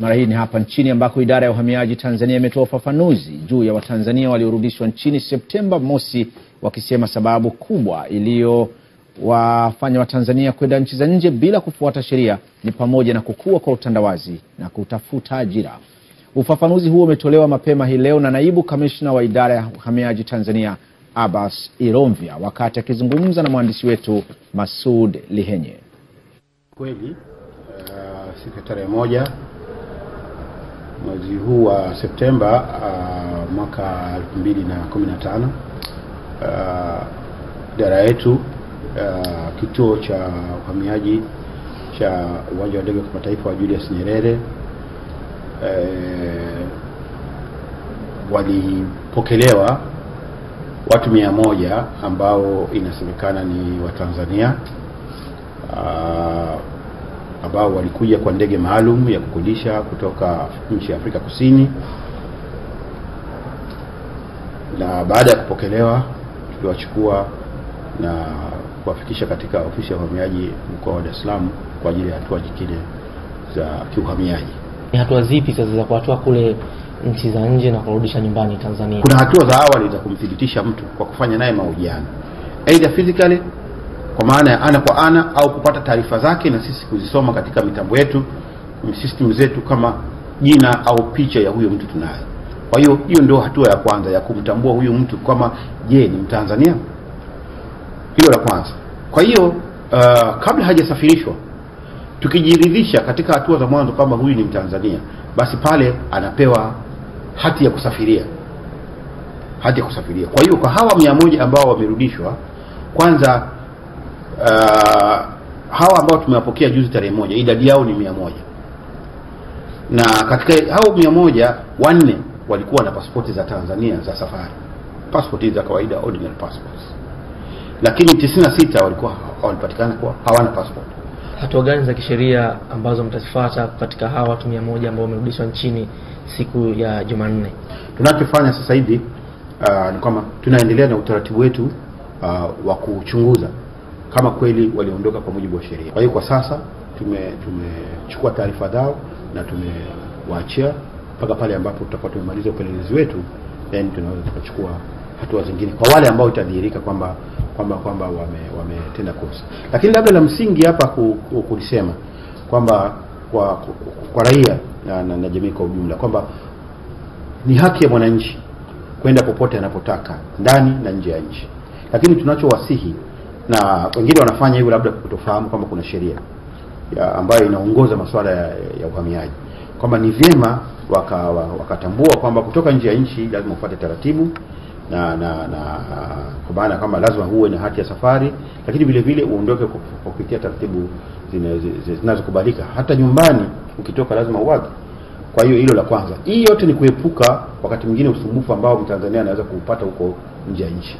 Mara hii ni hapa nchini ambako idara ya uhamiaji Tanzania imetoa ufafanuzi juu ya Watanzania waliorudishwa nchini Septemba mosi, wakisema sababu kubwa iliyowafanya Watanzania kwenda nchi za nje bila kufuata sheria ni pamoja na kukua kwa utandawazi na kutafuta ajira. Ufafanuzi huo umetolewa mapema hii leo na naibu kamishna wa idara ya uhamiaji Tanzania Abbas Iromvya wakati akizungumza na mwandishi wetu Masud Lihenye. Kweli siku ya tarehe 1 mwezi huu wa Septemba mwaka 2015 idara yetu kituo cha uhamiaji cha uwanja wa ndege wa kimataifa wa Julius Nyerere walipokelewa watu 100 ambao inasemekana ni Watanzania ambao walikuja kwa ndege maalum ya kukodisha kutoka nchi ya Afrika Kusini. Na baada ya kupokelewa tuliwachukua na kuwafikisha katika ofisi ya uhamiaji mkoa wa Dar es Salaam kwa ajili ya hatua nyingine za kiuhamiaji. Ni hatua zipi sasa za kuwatoa kule nchi za nje na kurudisha nyumbani Tanzania? Kuna hatua za awali za kumthibitisha mtu kwa kufanya naye mahojiano, either physically kwa maana ya ana kwa ana, au kupata taarifa zake na sisi kuzisoma katika mitambo yetu, system zetu, kama jina au picha ya huyo mtu tunaye. Kwa hiyo hiyo ndio hatua ya kwanza ya kumtambua huyo mtu kama je ni Mtanzania. Hilo la kwanza. Kwa hiyo kabla hajasafirishwa, tukijiridhisha katika hatua za mwanzo kama huyu ni Mtanzania, basi pale anapewa hati ya kusafiria. Hati ya kusafiria. Kwa hiyo kwa hawa 100 ambao wamerudishwa, kwanza hawa ambao tumewapokea juzi tarehe 1, idadi yao ni 100. Na katika hao 100, 4 walikuwa na pasipoti za Tanzania za safari, pasipoti za kawaida, ordinary passports. Lakini 96 walikuwa walipatikana kwa hawana passport. Hatua gani za kisheria ambazo mtazifuata katika hawa watu 100 ambao wamerudishwa nchini siku ya Jumanne? Tunachofanya sasa hivi ni kama tunaendelea na utaratibu wetu wa kuchunguza kama kweli waliondoka kwa mujibu wa sheria. Kwa hiyo kwa sasa tumechukua taarifa zao na tumewaachia mpaka pale ambapo tutakuwa tumemaliza upelelezi wetu, then tunaweza tukachukua hatua zingine kwa wale ambao itadhihirika kwamba wametenda kosa. Lakini labda la msingi hapa kulisema kwamba kwa raia na jamii kwa ujumla kwamba ni haki ya mwananchi kwenda popote anapotaka ndani na nje ya nchi. Lakini tunachowasihi, na wengine wanafanya hivyo labda kutofahamu kwamba kuna sheria ambayo inaongoza masuala ya uhamiaji, kwamba ni vyema wakatambua kwamba kutoka nje ya nchi lazima ufuate taratibu na kwa maana kama lazima uwe na hati ya safari, lakini vile vile uondoke kupitia taratibu zinazokubalika. Hata nyumbani ukitoka lazima uwage. Kwa hiyo hilo la kwanza. Hii yote ni kuepuka wakati mwingine usumbufu ambao Mtanzania anaweza kupata huko nje ya nchi.